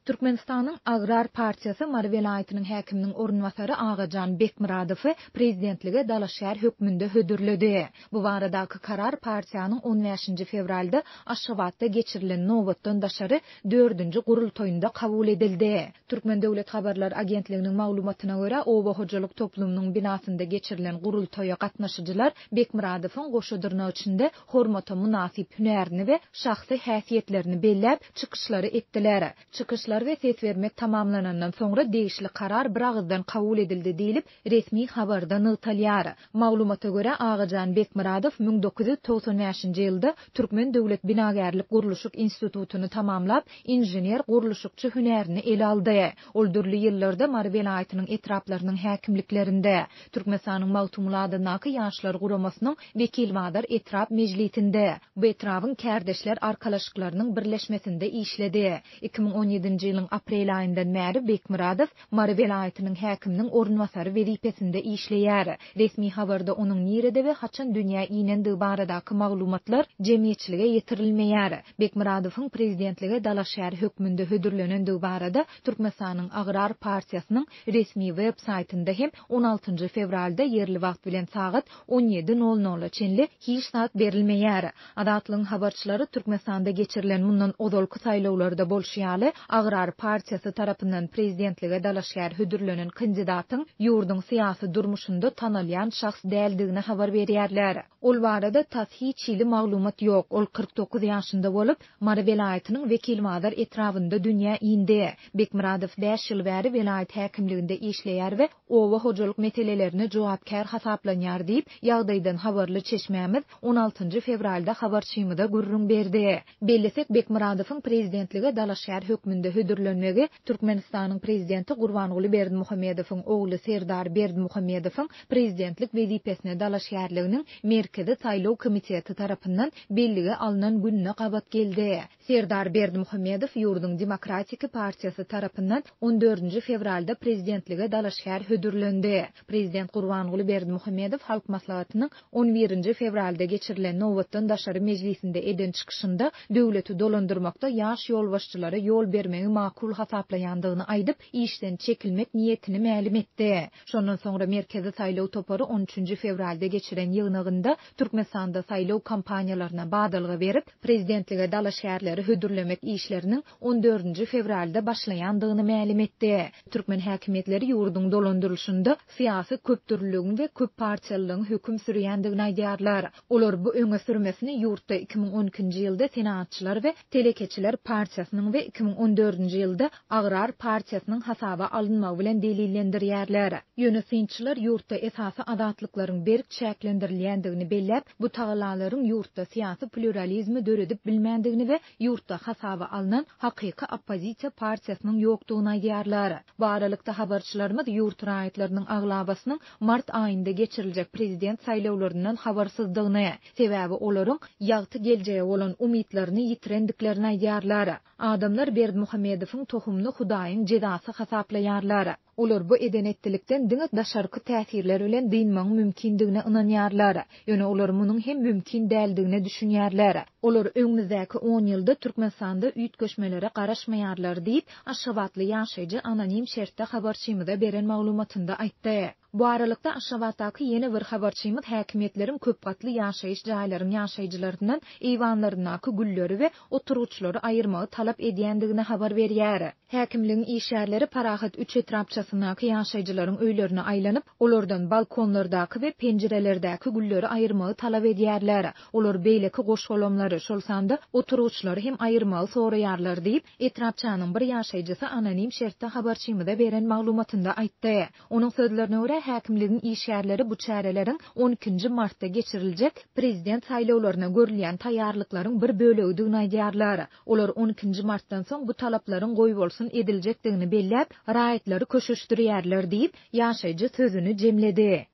Türkmenistan'ın Agrar Partiyası Mari vilayetinin häkiminiň orunwasary Agajan Bekmuradowy prezidentlige Dalaşşäher hökmünde hödürledi. Bu baradaky karar partiýanyň 15 fevralda Aşgabatda geçirilen nowatdan daşary 4-nji gurultoýunda kabul edildi. Türkmen Döwlet Habarlar Agentliginiň maglumatyna görä, Oba hojalyk toplumynyň binasynda geçirilen gurultoýa gatnaşyjylar Bekmuradowyň goşudurna içinde hormata münasip hünerini we şahsy häsiýetlerini belläp çykyşlary etdiler. Çykyşlar we ses bermek tamamlanandan soňra degişli karar bir agızdan kabul edildi diýilip resmi habarda nytalýar. Maglumata görä Agajan Bekmuradow 1995-nji ýylda Türkmen Döwlet Binagerlik Guruluşyk institutuny tamamlap inžener guruluşykçy hünerini ele aldy. Ol dürli ýyllarda Mari vilayetynyň etraplarynyň häkimliklerinde Türkmenistanyň Mawtumuladynaky ýaşlar guramasynyň wekilmadar etrap mejlisinde bu etrabyň kärdeşler arkalaşyklarynyň birleşmesinde işledi. 2017-nji ýylyň aprel aýyndan bäri Bekmuradow Mari vilayetynyň häkiminiň orunwasary wezipesinde işleýär. Resmi habarda onuň nirede we haçan dünýä iýnendiği baradaky maglumatlar jemgyýetçilige ýetirilmeýär. Bekmuradowyň prezidentlige Dalaşşäher hökmünde hödürlenendiği barada Türkmenistanyň Agrar Partiýasynyň resmi web saýtynda hem 16 fevralda yerli wagt bilen saat 17:00 çenli hiç saat berilmeýär. Adatlyň habarçylary Türkmenistanda geçirilen mundan ozalky saýlawlarda bolşýaly Agrar Partiýasy tarapyndan prezidentlige Dalaşşäher hödürlenen kandidatyň ýurdun syýasy durmuşynda tanalýan şahs däldigine habar berýärler. Ol barada tashiçili maglumat ýok. Ol 49 ýaşynda bolup Mari vilayetynyň wekilmadar etrafynda dünýä indi. Bekmuradow 5 ýyl bäri vilayet häkimliginde işleýär we owa hojalyk meselelerini jogapkär hasaplanýar diýip ýagdaýdan habarly çeşmämiz 16 fevralda habarçymyda gurrun berdi. Bellisek Bekmuradowyň prezidentligi Dalaşşäher hökmünde hödürlenmegi Türkmenistanyň prezidenti Gurbanguly Berdimuhammedowyň ogly Serdar Berdimuhammedowyň prezidentlik wezipesine Dalaşşäherliginiň merkezi saýlaw komiteti tarapyndan bellige alynan gününe gabat geldi. Serdar Berdimuhammedow ýurdun Demokratik Partiýasy tarapyndan 14 fevralda prezidentlige Dalaşşäher hödürlendi. Prezident Gurbanguly Berdimuhammedow halk maslahatynyň 11 fevralda geçirilen nowatdan daşary mejlisinde eden çykyşynda döwleti dolandyrmakda ýaş ýolbaşçylary ýol bermegi makul hasaplaýandygyny aýdyp işden çekilmek niýetini ma'lum etdi. Şondan soňra merkezi saýlaw topary 13 fevralda geçiren ýygnagynda Türkmenistanda saýlaw kampaniýalaryna badalgy berip prezidentlige Dalaşşäherleri hödürlemek işleriniň 14 fevralda başlaýandygyny ma'lum etdi. Türkmen häkimetleri ýurdun dolandyrylşynda syýasy köpdürlügiň we köp partiýalylygyň hökm sürýändigini aýdýarlar. Olar bu öňe sürmesini ýurtda 2012-nji ýylda senatçylar we telekeçiler partiýasynyň we 2014-nji ýylda Agrar partiýasynyň hasaba alynmagy bilen delillendirýärler. Ýönetimçiler ýurtda esasy adatlyklaryň berk çäklendirilýändigini belläp, bu taglalaryň ýurtda syýasy pluralizmi döredip bilmändigini we ýurtda hasaba alynan hakyky oppozisiýa partiýasynyň ýokdugyny aýdýarlar. Bu aralykda habarçylarymyz ýurt raýatlarynyň aglabasynyň mart aýynda geçiriljek prezident saýlawlaryndan habarsyzdygyny, sebäbi olaryň ýagty geljege bolan umytlaryny ýitirendiklerini aýdýarlar. Adamlar Berdimuhammedowyň tohumny Hudaýyň jedasy hasaplaýarlar. Olar bu edenettilikden diňe daşarky täsirler bilen diýmek mümkindigine ynanýarlar. Ýöne olar munyň hem mümkin däldigine düşünýärler. Olar öňümüzdäki 10 ýylda Türkmenistanda üýt göçmelere garaşmaýarlar diýip Aşgabatly ýaşaýjy anonim şertde habarçymyda beren maglumatynda aýtdy. Bu aralykda Aşgabatdaky ýene bir habarçymyz häkimetleriň köp gatly ýaşaýyş jaýlarynyň ýaşaýjylaryndan eýwanlarynaky gülleri we oturgujlary aýyrmagy talap edýändigini habar berýär. Häkimligiň işgärleri parahat 3 etrapçasynaky ýaşaýjylaryň öýlerine aýlanyp, olardan balkonlardaky we penjerelerdäki gülleri aýyrmagy talap edýärler. Olar beýleki goşgolamlary şolsanda oturgujlary hem aýyrmagy soraýarlar diýip etrapçanyň bir ýaşaýjysy anonim şertde habarçymyda beren maglumatynda aýtdy. Onuň sözlerine görä häkimligiň işgärleri bu çäreleriň 12 martda geçiriljek prezident saýlawlaryna görülýän taýýarlyklaryň bir bölegini aýdýarlar. Olar 12 martdan soň bu talaplaryň goýup bolsun ediljekdigini belläp, raýatlary köşüşdirýärler diýip ýaşaýjy sözüni jemledi.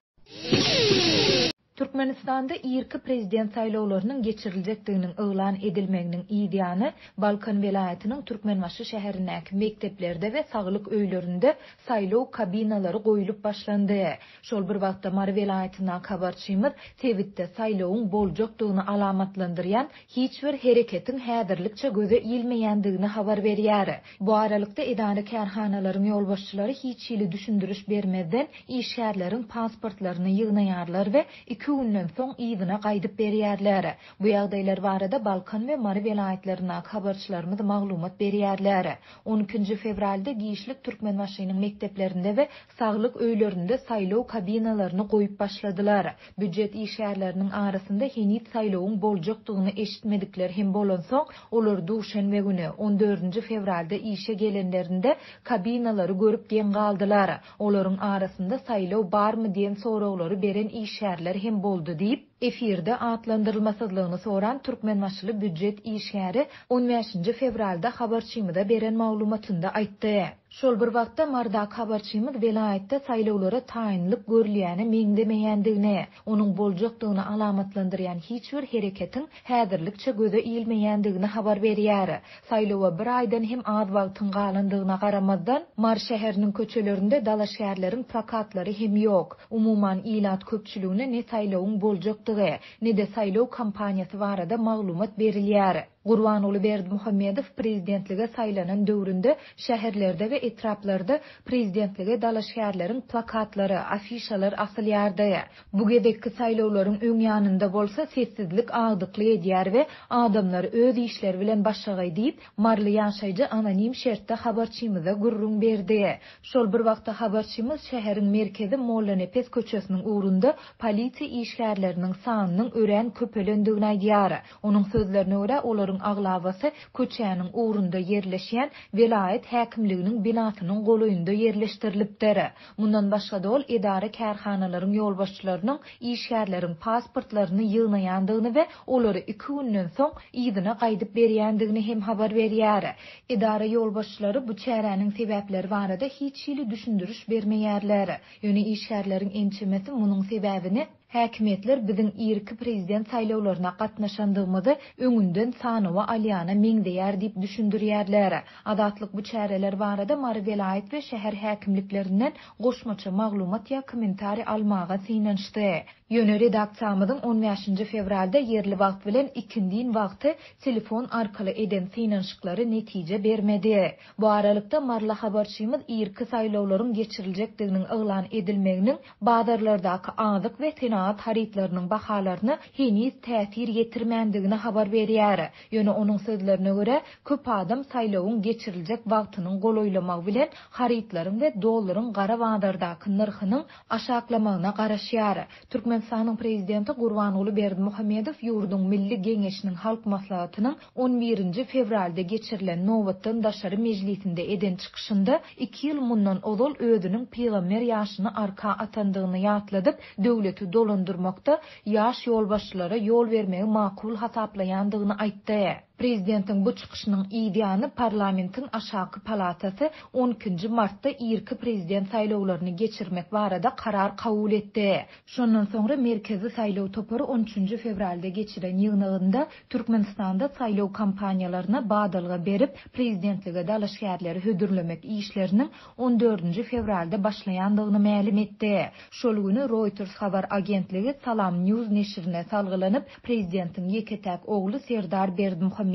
Türkmenistanda irki prezident saylawlarynyň geçiriljekdiginiň öňlan edilmeginiň ideýany Balkan welaýatynyň Türkmenbaşy şäherindäki mekteplerde we saglyk öýlerinde saylaw kabinalary goýulyp başlandy. Şol bir wagtda Mar welaýatyndan habarçymyz Tewitde saylawyň boljakdygyny alamatlandyrýan hiç bir hereketiň häzirlikçe göze ilmeýändigini habar berýär. Bu aralykda idare kärhanalaryň ýolbaşçylary hiç ýyly düşündiriş bermezden işgärleriň pasportlaryny ýygnaýarlar we 2 günden soň ýygyna gaýdyp berýärler. Bu ýagdaýlar barada Balkan we Mari welaýatlaryna habarçylarymyz maglumat berýärler. 12 fevralda giýişlik Türkmenbaşynyň mekteplerinde we saglyk öýlerinde saylaw kabinalaryny goýup başladylar. Büdjet işgärleriniň arasynda henüç saylawyň boljakdygyny eşitmedikleri hem bolan soň olar duşanbe güni 14 fevralda işe gelenlerinde kabinalary görüp gen galdylar. Olaryň arasynda saylaw barmy diýen soraglary beren işgärler hem boldy diýip efirde atlandyrylmasızlygyny soran Türkmenbaşyly büdjet işgäri 15 fevralda habarçymyda beren maglumatynda aýtdy. Şol bir wagtda Mardak habarçymyz welaýatda saylawlara taýinlik görülýäni meňdemeýändigini, onuň boljakdygyny alamatlandyrýan hiç bir hereketiň häzirlikçe göze ilmeýändigini habar berýär. Saylawa bir aýdan hem az wagtyň galandygyna garamazdan Mar şäheriniň köçelerinde dalaşgärleriň plakatlary hem ýok. Umuman ilat köpçüligine ne saylawyň boljakdygy, ne de saylaw kampaniýasy barada maglumat berilýär. Gurbanuly Berdimuhammedow prezidentlige saylanan döwründe şäherlerde we etraplarda prezidentlige dalaşgärleriň plakatlary, afişalar asylýardy. Bu gedekki saylawlaryň öň ýanynda bolsa sessizlik agdykly edýär we adamlar öz işleri bilen başagaý diýip marly ýaşaýjy anonim şertde habarçymyza gurrun berdi. Şol bir wagtda habarçymyz şäheriň merkezi Mollanepes köçesiniň uğrunda polisiýa işgärleriniň sanynyň ören köpelendigini aýdýar. Onuň sözlerine görä olaryň aglabasy köçäniň uğrunda yerleşýän welaýat häkimliginiň binasynyň goloýunda yerleşdirilipdir. Mundan başga da ol idare kärhanalaryň ýolbaşçylarynyň işgärleriň pasportlaryny ýygnaýandygyny we olary 2 günden soň ýygyna gaýdyp berýändigini hem habar berýär. İdare ýolbaşçylary bu çäräniň sebäpleri barada hiç ýyly düşündiriş bermeýärler. Ýöne işgärleriň ençemesi munyň sebäbini häkimetler biziň irki prezident saylawlaryna gatnaşandygymyzy öňünden sanawa alyana meňdeýär diýip düşündirýärler. Adatlyk bu çäreler barada Mari welaýat we şäher häkimliklerinden goşmaça maglumat ýa kommentari almaga synanşdy. Ýöne redaksiýamyzyň 15 fevralda yerli wagt bilen ikindin wagty telefon arkaly eden synanşyklary netije bermedi. Bu aralykda marla habarçymyz irki saylawlaryň geçiriljekdiginiň eglan edilmeginiň bazarlardaky azyk we senaat haritlarynyň bahalaryny henüz täsir ýetirmändigini habar berýär. Ýöne onuň sözlerine görä köp adam saylawyň geçiriljek wagtynyň goloýlamak bilen haritlaryň we dollaryň gara bazardaky narhynyň aşaklamagyna garaşýar. Türkmenistanyň prezidenti Gurbanuly Berdimuhammedow ýurduň milli geňeşiniň halk maslahatynyň 11 fevralda geçirilen nowatdan daşary mejlisinde eden çykyşynda 2 ýyl mundan ozal özüniň peýgamber ýaşyny arka atandygyny ýatladyp döwleti dolandyrmakda ýaş ýolbaşçylara ýol bermegi makul hasaplaýandygyny aýtdy. Prezidentiň bu çykyşynyň ideýany parlamentiň aşaky palatasy 12 martda irki prezident saylawlaryny geçirmek barada karar kabul etdi. Şondan soňra merkezi saylaw topary 13 fevralda geçiren ýygnagynda Türkmenistanda saylaw kampaniýalaryna badalga berip prezidentlige dalaşgärleri hödürlemek işleriniň 14 fevralda başlaýandygyny ma'lum etdi. Şol güni Reuters habar agentligi Salam News neşrine salgylanyp prezidentiň ýeketäk ogly Serdar Berdimuhammedowyň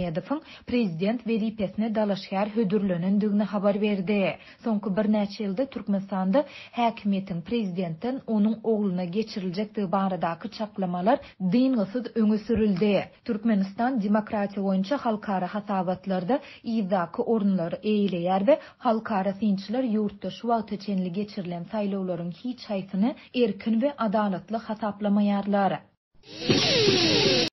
prezident welipesine dalaşgär hödürlenendigini habar berdi. Soňky bir näçe ýylda Türkmenistanda häkimetiň prezidentden onuň oglyna geçiriljekdigi baradaky çaklamalar dyngysyz öňe sürildi. Türkmenistan demokratiýa boýunça halkara hasabatlarda ýyzaky orunlary eýleýär we halkara synçylar ýurtda şu wagtça çenli geçirilen saylawlaryň hiç haýsyny erkin we adalatly hasaplamaýarlar.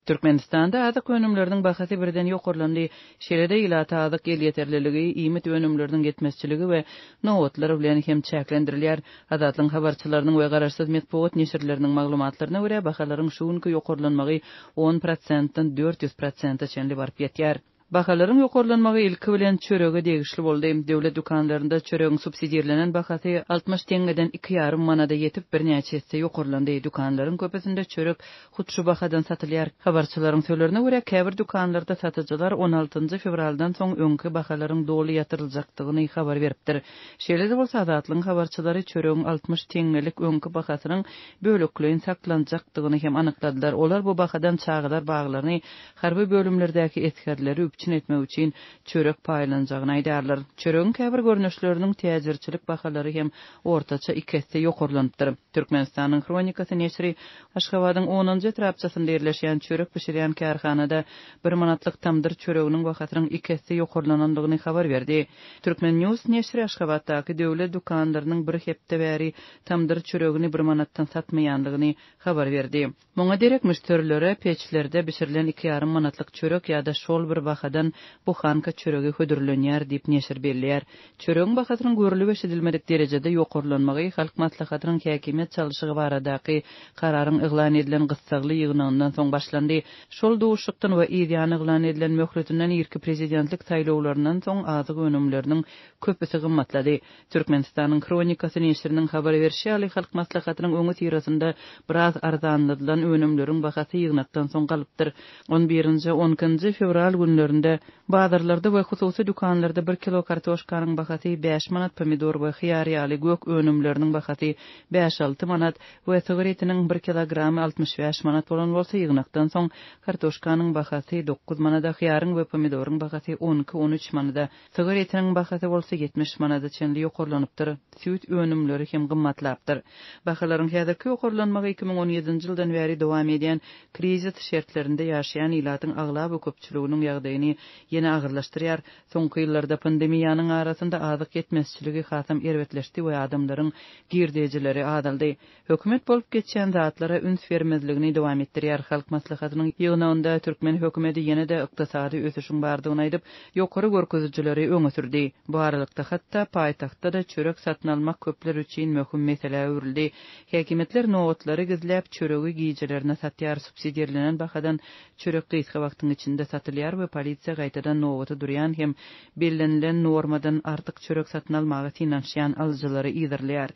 Türkmenistanda azyk önümleriniň bahasy birden ýokurlandy. Şerede ýyla azyk el ýeterliligi, iýmit önümleriniň getmezçiligi we nowatlar bilen hem çäklendirilýär. Adatlyň habarçylarynyň we garaşsyz medpuat neşirleriniň maglumatlaryna görä bahalaryň şu günkü ýokurlanmagy 10%-dan 400%-a çenli barp ýetýär. Bahalaryň ýokarlanmagy ilki bilen çörege degişli boldy. Döwlet dukanlarynda çöregiň subsidiýerlenen bahasy 60 teňgeden 2,5 manada ýetip birnäçe hisse ýokarlandy. Dukanlaryň köpesinde çörek hutşy bahadan satylýar. Habarçylaryň söýlerine görä, käbir dukanlarda satyjylar 16 fevraldan soň öňki bahalaryň doly ýatyryljakdygyny habar beripdir. Şeýle de bolsa Azatlyň habarçylary çöregiň 60 teňgelik öňki bahasynyň bölekleýin saklanjakdygyny hem anykladylar. Olar bu bahadan çağılar baglaryny harby bölümlerdäki etkerleri üpçün etmek üçin çörek paýlanjagyny aýdarlar. Çöregiň käbir görnüşleriniň täzirçilik bahalary hem ortaça 2 hisse ýokarlanypdyr. Türkmenistanyň Kronikasy neşri Aşgabatyň 10-njy trapçasynda ýerleşýän çörek pişirýän kärhanada 1 manatlyk tamdyr çöreginiň bahasynyň 2 hisse ýokarlanandygyny habar berdi. Türkmen News neşri Aşgabatdaky döwlet dukanlarynyň bir hepde bäri tamdyr çöregini 1 manatdan satmaýandygyny habar berdi. Muňa derek müşterilere peçlerde pişirilen 2,5 manatlyk çörek ýa-da şol bir bahadan bu hanka çöregi hödürlenýär diýip neşir berýär. Çöregiň bahasynyň görülip eşidilmedik derejede ýokarlanmagy halk maslahatynyň häkimet çalyşygy baradaky kararyň eglan edilen gyssagly ýygnyndan soň başlandy. Şol duşukdan we ýa-da eglan edilen möhletinden ýerki prezidentlik saýlawlaryndan soň azyk önümleriniň köpüsi gymmatlady. Türkmenistanyň Kronikasy neşriniň habar berýärli halk maslahatynyň öňü tirasynda biraz arzanladylan önümleriň bahasy ýygnakdan soň galypdyr. 11-nji 10-njy fevral günlerinde bazarlarda we hususy dukanlarda 1 kilo kartoşkanyň bahasy 5 manat, pomidor we hyýar ýaly gök önümleriniň bahasy 5-6 manat we sigaretiniň 1 kilogramy 65 manat bolan bolsa ýygnakdan soň kartoşkanyň bahasy 9 manada, hyýaryň we pomidoryň bahasy 12-13 manada, sigaretiniň bahasy bolsa 70 manada çenli ýokarlanypdyr. Süýt önümleri hem gymmatlapdyr. Bahalaryň häzirki ýokarlanmagy 2017-nji ýyldan bäri dowam edýän krizis şertlerinde ýaşaýan ýylatyň aglab we köpçüliginiň ýagdaýyny ýene agyrlaşdyrýar. Soňky ýyllarda pandemiýanyň arasynda azyk ýetmezçiligi hasam erwetleşdi we adamlaryň girdejileri adaldy. Hökümet bolup geçýän zatlara üns bermezligini dowam etdirýär. Halk maslahatynyň ýygnagynda türkmen hökümeti ýene de ykdysady ösüşiň bardygyny aýdyp, ýokary görkezjileri öňe sürdi. Bu aralykda hatda paýtagtda da çörek satyn almak köpler üçin möhüm mesele öwrüldi. Häkimetler nowatlary gizläp çöregi giýijilerine satýar. Subsidiýerlenen bahadan çörek gysga wagtyň içinde satylýar we polisiýa gaýtadan nowaty durýan hem bellenlen normadan artyk çörek satyn almagy finansiýan alyjylary ýygyrlýar.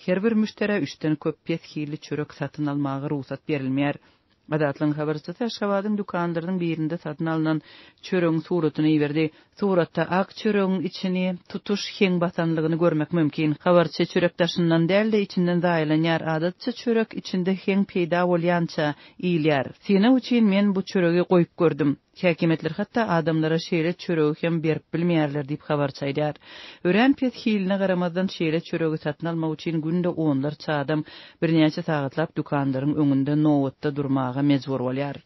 Her bir müştere 3den köp pesgili çörek satyn almagy ruhsat berilmeýär. Adatlyň habarçysy Aşgabatyň dukanlarynyň birinde satyn alynan çöregiň suratyny ýerdi. Suratda ak çöregiň içini tutuş heň basanlygyny görmek mümkin. Habarçy çörek taşyndan dälde içinden zaýlanýar. Adatça çörek içinde heň peýda bolýança iýilýär. Sene üçin men bu çöregi goýup gördüm. Häkimetler hatda adamlara şeýle çöregi hem berip bilmeýärler diýip habarçy aýdýar. Ören pesgiline garamazdan şeýle çöregi satyn almak üçin günde onlarça adam birnäçe sagatlap dukanlaryň öňünde nowatda durmaga mejbur bolýar.